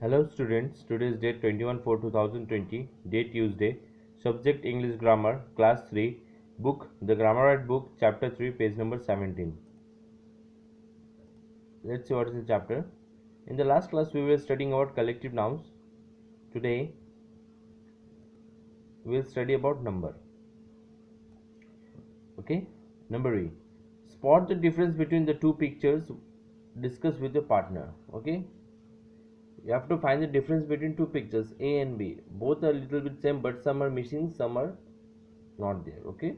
Hello students, today is date 21/4/2020, date Tuesday, subject English Grammar, class 3, book The Grammar at Book, chapter 3, page number 17. Let's see what is the chapter. In the last class we were studying about collective nouns. Today we will study about number. Okay, number E. Spot the difference between the two pictures, discuss with your partner. Okay, you have to find the difference between two pictures A and B. Both are a little bit same, but some are missing, some are not there. Okay,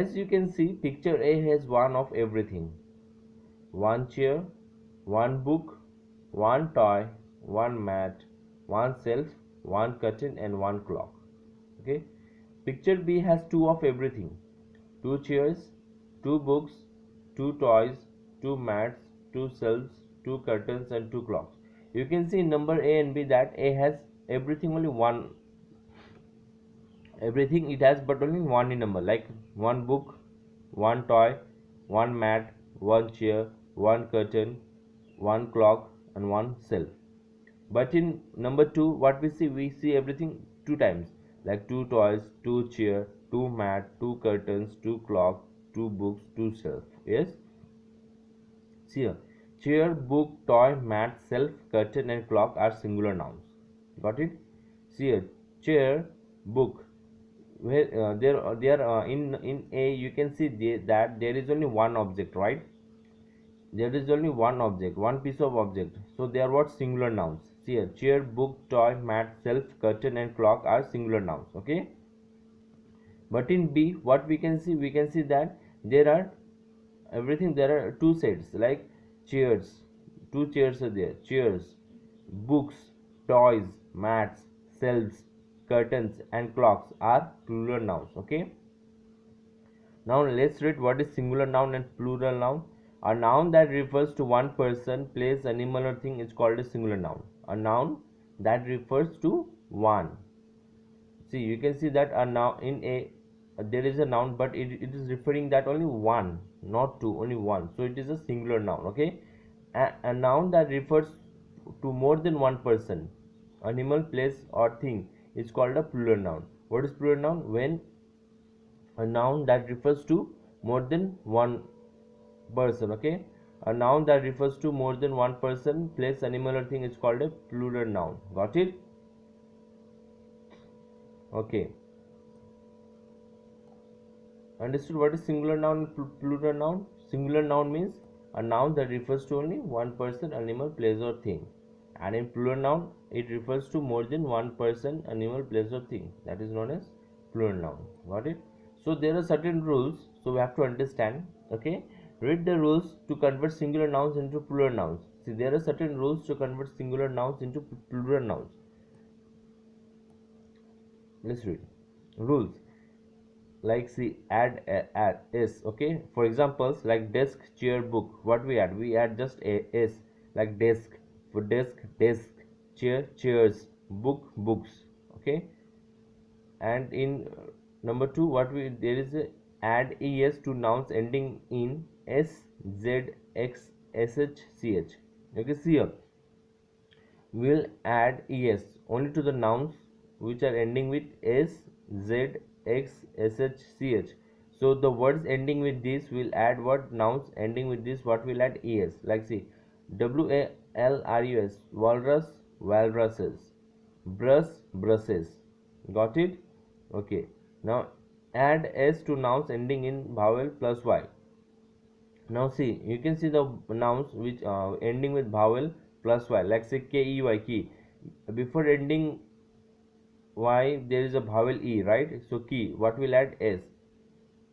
as you can see, picture A has one of everything: one chair, one book, one toy, one mat, one shelf, one curtain, and one clock. Okay, picture B has two of everything: two chairs, two books, two toys, two mats, two shelves, two curtains, and two clocks. You can see in number A and B that A has everything, only one everything it has, but only one in number, like one book, one toy, one mat, one chair, one curtain, one clock, and one shelf. But in number 2, what we see everything two times, like two toys, two chair, two mat, two curtains, two clock, two books, two shelf. Yes, see here, chair, book, toy, mat, shelf, curtain, and clock are singular nouns. Got it? See here, chair, book, where there in A you can see that there is only one object, right? There is only one object, one piece of object, so they are what? Singular nouns. See here, chair, book, toy, mat, shelf, curtain, and clock are singular nouns. Okay, but in B what we can see that there are everything, there are two sets, like chairs, two chairs are there, chairs, books, toys, mats, shelves, curtains, and clocks are plural nouns. Okay, now let's read what is singular noun and plural noun. A noun that refers to one person, place, animal, or thing is called a singular noun. A noun that refers to one. See, you can see that a noun in A there is a noun, but it is referring that only one, not two, only one. So it is a singular noun. Okay, a noun that refers to more than one person, animal, place, or thing is called a plural noun. What is plural noun? When a noun that refers to more than one person. Okay, a noun that refers to more than one person, place, animal, or thing is called a plural noun. Got it? Okay, understood what is singular noun and plural noun? Singular noun means a noun that refers to only one person, animal, place, or thing, and in plural noun it refers to more than one person, animal, place, or thing. That is known as plural noun. Got it? So there are certain rules, so we have to understand. Okay, read the rules to convert singular nouns into plural nouns. See, there are certain rules to convert singular nouns into plural nouns. Let's read rules. Like, see, add s. Okay, for examples like desk, chair, book, what we add just a s, like desk. For desk, desk, chair, chairs, book, books. Okay, and in number 2, what we there is a add es to nouns ending in s, z, x, sh, ch. Okay, see here, we will add es only to the nouns which are ending with s, z, x, sh, ch. So the words ending with this will add what? Nouns ending with this, what will add es. Like, see, walrus, walrus, walruses, brush, brushes. Got it? Okay, now add s to nouns ending in vowel plus y. Now see, you can see the nouns which ending with vowel plus y, like say key, key. Before ending y there is a vowel e, right? So key, what will add s?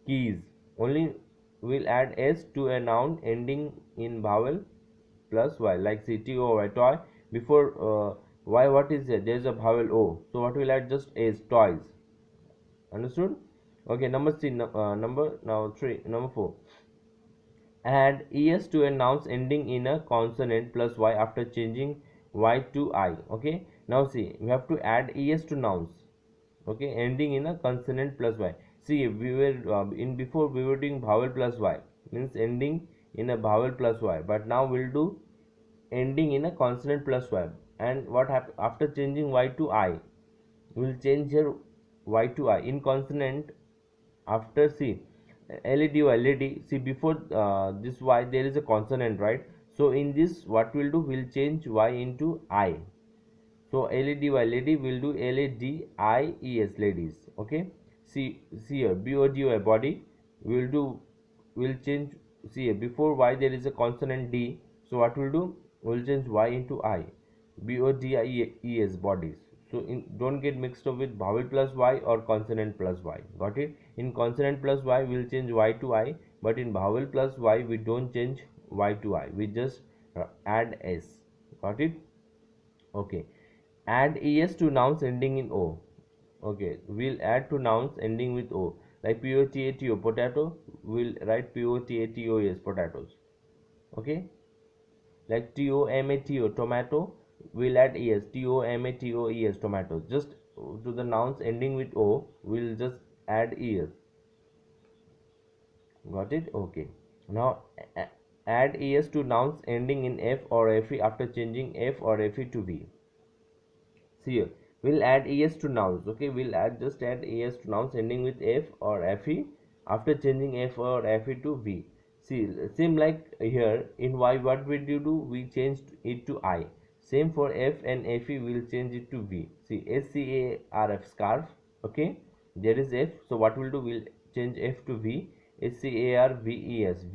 Keys. Only will add s to a noun ending in vowel plus y, like say toy, toy. Before y, what is there? There is a vowel o, so what will add? Just s, toys. Understood? Okay, number C, number 4. Add es to a nouns ending in a consonant plus y after changing y to I. Okay, now see, we have to add es to nouns, okay, ending in a consonant plus y. See, we were in before we were doing vowel plus y, means ending in a vowel plus y, but now we'll do ending in a consonant plus y. And what happen after changing y to I? We will change here y to I in consonant. After see led, see before this y there is a consonant, right? So in this what we'll do, we'll change y into I. So led will do ladies, ladies. Okay, see here body, body will do, will change. See here before y there is a consonant d, so what we'll do, we'll change y into I. bodies, bodies. So don't get mixed up with vowel plus y or consonant plus y. Got it? In consonant plus y we'll change y to I, but in vowel plus y we don't change y to I, we just add s. Got it? Okay. Add es to nouns ending in o. Okay, we'll add to nouns ending with o, like potato, potato, we'll write potatos, potatoes. Okay, like tomato, tomato, we'll add es, tomatoes, tomatoes. Just to the nouns ending with o we'll just add es. Got it? Okay, now add es to nouns ending in f or fe after changing f or fe to v. See here, we'll add es to nouns. Okay, we'll just add es to nouns ending with f or fe after changing f or fe to v. See, same like here in y, what did you do, we changed it to I. Same for f and fe, we'll change it to v. See, scarf, scarf. Okay, there is f, so what we'll do, we'll change f to v. scarves, ves,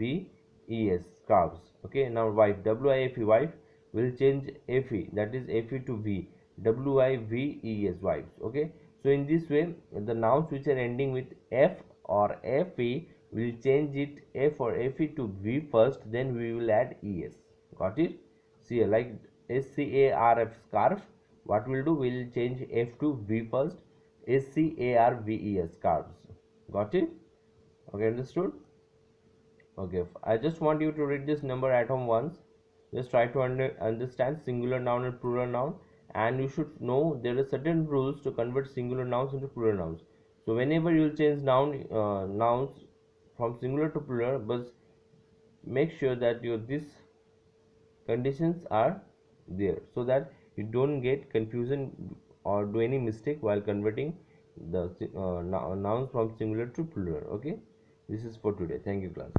scarves. Okay, now wife, wife, wife, will change fe, that is fe to v. wives, wives. Okay, so in this way the nouns which are ending with f or fe will change it f or fe to v first, then we will add es. Got it? See here, like scarf, scarf, what we'll do, we'll change f to v first. scarves, scarves. Got it? Okay, understood? Okay, I just want you to read this number at home once. Just try to understand singular noun and plural noun, and you should know there are certain rules to convert singular nouns into plural nouns. So whenever you change nouns from singular to plural, but make sure that your these conditions are there, so that you don't get confusion or do any mistake while converting the nouns from singular to plural. Okay, this is for today. Thank you, class.